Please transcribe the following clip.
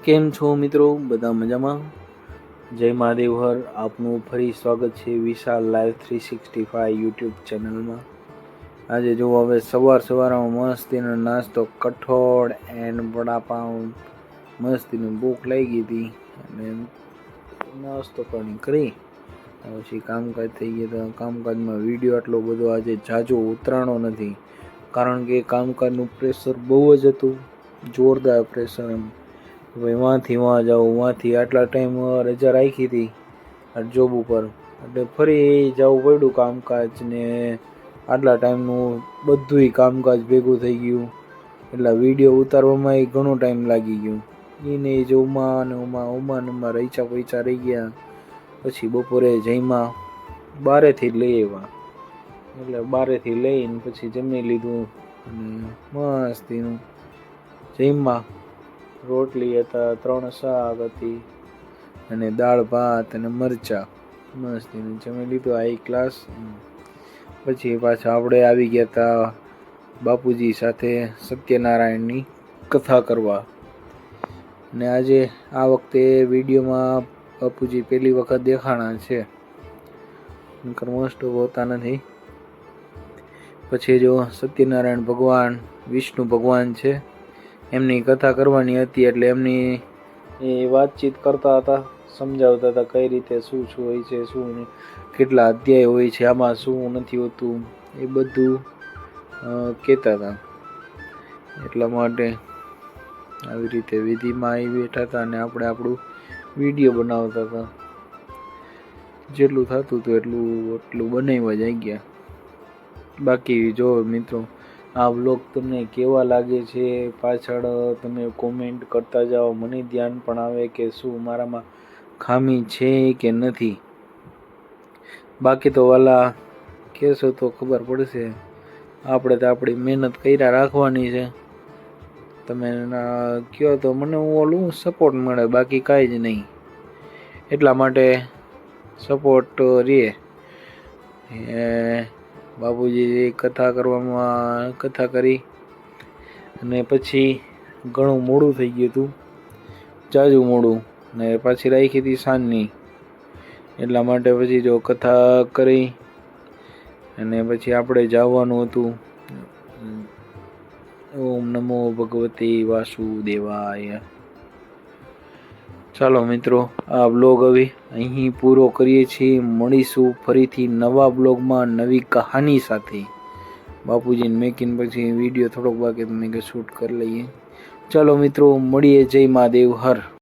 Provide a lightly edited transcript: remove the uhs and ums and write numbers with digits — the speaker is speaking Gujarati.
કેમ છો મિત્રો? બધા મજામાં? જય મહાદેવ હર. આપનું ફરી સ્વાગત છે વિશાલ લાઈવ 365 યુટ્યુબ ચેનલમાં. આજે જો હવે સવારમાં મસ્તીનો નાસ્તો, કઠોળ એન્ડ વડાપાઉં, મસ્તીની ભૂખ લાગી હતી અને નાસ્તો પાણી કરી પછી કામકાજ થઈ ગયા. તો કામકાજમાં વિડીયો આટલો બધો આજે ઝાઝો ઉતરાણો નથી, કારણ કે કામકાજનું પ્રેશર બહુ જ હતું, જોરદાર પ્રેશર. એમ ભાઈ વાંથી વાં જાઉં, વાંથી આટલા ટાઈમ રજા રાખી હતી જોબ ઉપર, એટલે ફરી જવું પડ્યું કામકાજ ને આટલા ટાઈમનું બધુંય કામકાજ ભેગું થઈ ગયું, એટલે વિડીયો ઉતારવામાં ઘણો ટાઈમ લાગી ગયો. એને જવમાં ને ઉમાં રહીચા પૈસા રહી ગયા. પછી બપોરે જઈમાં બારેથી લઈ આવ્યા, એટલે બારેથી લઈને પછી જમી લીધું અને મસ્તીનું જઈમાં રોટલી હતા, 3 શાક હતી અને દાળ ભાત અને મરચાં, મસ્તીનું જમી લીધું હાઈ ક્લાસ. પછી પાછા આપણે આવી ગયા હતા બાપુજી સાથે સત્યનારાયણની કથા કરવા. અને આજે આ વખતે વિડીયોમાં બાપુજી પહેલી વખત દેખાણા છે, મોસ્ટ હોતા નથી. પછી જો સત્યનારાયણ ભગવાન વિષ્ણુ ભગવાન છે, એમની કથા કરવાની હતી, એટલે એમની વાતચીત કરતા હતા, સમજાવતા હતા કઈ રીતે શું શું હોય છે, શું કેટલા અધ્યાય હોય છે, આમાં શું નથી હોતું, એ બધું કહેતા હતા. એટલા માટે આવી રીતે વિધિમાં આવી બેઠા હતા અને આપણે આપણું વિડીયો બનાવતા હતા. જેટલું થતું હતું એટલું બનાવવા જ ગયા. બાકી જો મિત્રો, આ વ્લોગ તમને કેવા લાગે છે પાછળ તમે કોમેન્ટ કરતા જાઓ, મને ધ્યાન પણ આવે કે શું મારામાં ખામી છે કે નથી. બાકી તો વાલા કહેશો તો ખબર પડશે. આપણે તો આપણી મહેનત કર્યા રાખવાની છે. તમે કહો તો મને ઓલું સપોર્ટ મળે, બાકી કાંઈ જ નહીં. એટલા માટે સપોર્ટ રહે. બાપુજી કથા કરી અને પછી ઘણું મોડું થઈ ગયું હતું, જાજુ મોડું, ને પાછી રાખી હતી સાંજની. એટલા માટે પછી જો કથા કરી અને પછી આપણે જવાનું હતું. ઓમ નમો ભગવતે વાસુદેવાય. ચાલો મિત્રો, આ બ્લોગ હવે અહીં પૂરો કરીએ છીએ. મળીશું ફરીથી નવા બ્લોગમાં નવી કહાની સાથે. બાપુજીને મેકીને પછી વિડીયો થોડોક બાકી તો મેં શૂટ કરી લઈએ. ચાલો મિત્રો, મળીએ. જય મહાદેવ હર.